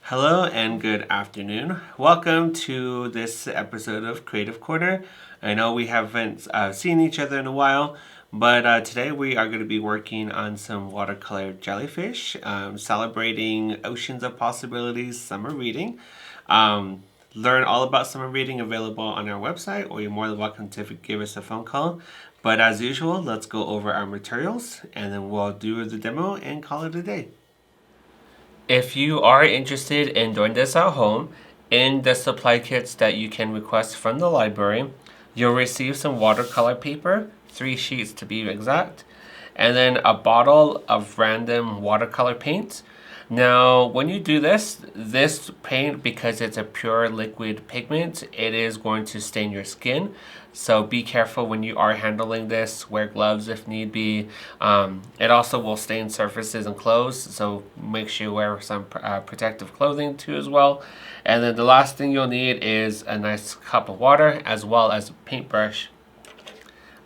Hello and good afternoon. Welcome to this episode of Creative Corner. I know we haven't seen each other in a while, but today we are going to be working on some watercolor jellyfish, celebrating Oceans of Possibilities summer reading. Learn all about summer reading available on our website, or you're more than welcome to give us a phone call. But as usual, let's go over our materials and then we'll do the demo and call it a day. If you are interested in doing this at home, in the supply kits that you can request from the library, you'll receive some watercolor paper, 3 sheets to be exact, and then a bottle of random watercolor paint. Now, when you do this paint, because it's a pure liquid pigment, it is going to stain your skin. So be careful when you are handling this. Wear gloves if need be. It also will stain surfaces and clothes, so make sure you wear some protective clothing too as well. And then the last thing you'll need is a nice cup of water as well as a paintbrush.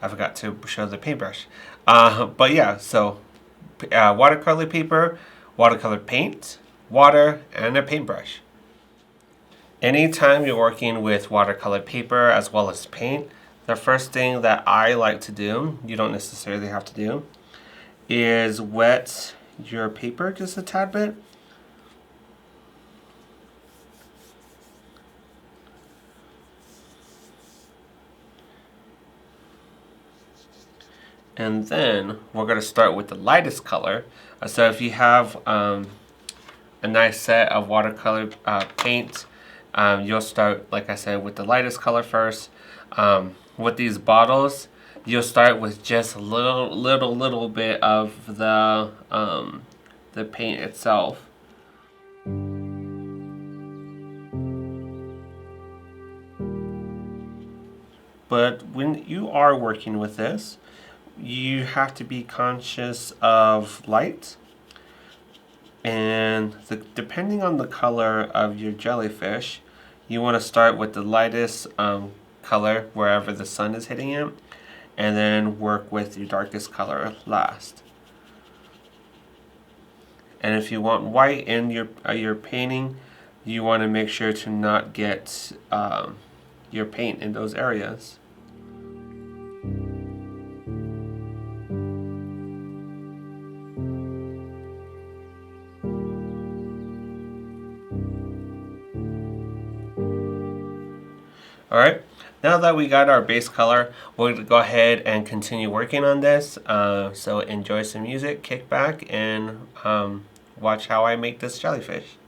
I forgot to show the paintbrush. But yeah, so watercolor paper, watercolor paint, water, and a paintbrush. Anytime you're working with watercolor paper as well as paint, the first thing that I like to do, you don't necessarily have to do, is wet your paper just a tad bit. And then we're going to start with the lightest color. So if you have a nice set of watercolor paint, you'll start, like I said, with the lightest color first. With these bottles, you'll start with just a little bit of the paint itself. But when you are working with this, you have to be conscious of light. And depending on the color of your jellyfish, you want to start with the lightest color wherever the sun is hitting it, and then work with your darkest color last. And if you want white in your painting, you want to make sure to not get your paint in those areas. Alright, now that we got our base color, we're going to go ahead and continue working on this. So enjoy some music, kick back, and watch how I make this jellyfish.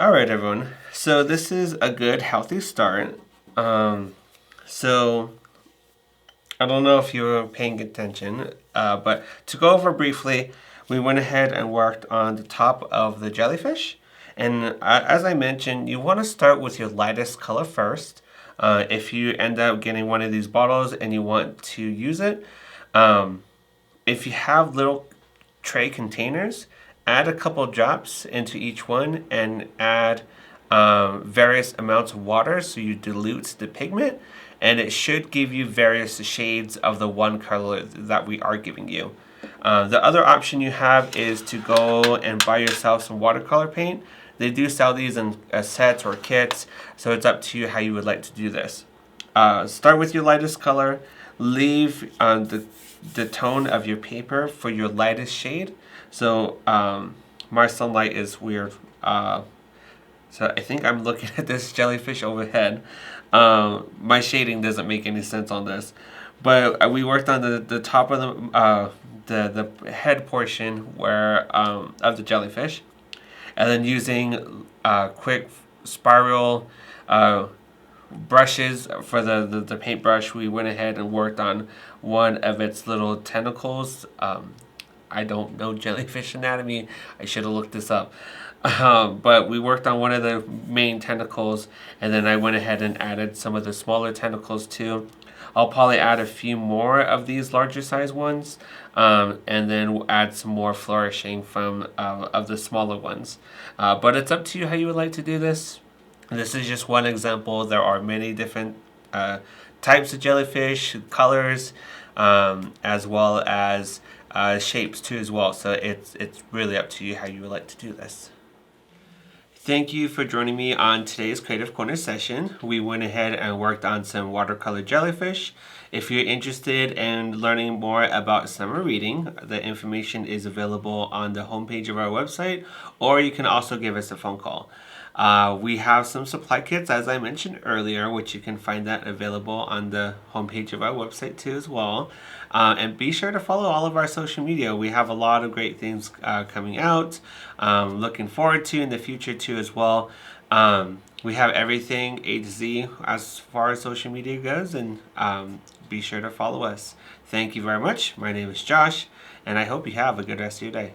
Alright everyone, so this is a good healthy start. So I don't know if you were paying attention, but to go over briefly, we went ahead and worked on the top of the jellyfish. And as I mentioned, you want to start with your lightest color first. If you end up getting one of these bottles and you want to use it, if you have little tray containers, add a couple drops into each one and add various amounts of water so you dilute the pigment, and it should give you various shades of the one color that we are giving you. The other option you have is to go and buy yourself some watercolor paint. They do sell these in sets or kits, so it's up to you how you would like to do this. Start with your lightest color, leave the tone of your paper for your lightest shade. So my sunlight is weird. So I think I'm looking at this jellyfish overhead. My shading doesn't make any sense on this. But we worked on the top of the head portion where of the jellyfish. And then using quick spiral brushes for the paintbrush, we went ahead and worked on one of its little tentacles. I don't know jellyfish anatomy. I should have looked this up. But we worked on one of the main tentacles, and then I went ahead and added some of the smaller tentacles too. I'll probably add a few more of these larger size ones, and then we'll add some more flourishing from of the smaller ones. But it's up to you how you would like to do this. This is just one example. There are many different types of jellyfish, colors, as well as shapes too as well. So it's really up to you how you would like to do this. Thank you for joining me on today's Creative Corner session. We went ahead and worked on some watercolor jellyfish. If you're interested in learning more about summer reading, the information is available on the homepage of our website, or you can also give us a phone call. We have some supply kits, as I mentioned earlier, which you can find that available on the homepage of our website too as well. And be sure to follow all of our social media. We have a lot of great things coming out. Looking forward to in the future too as well. We have everything A to Z as far as social media goes, and be sure to follow us. Thank you very much. My name is Josh, and I hope you have a good rest of your day.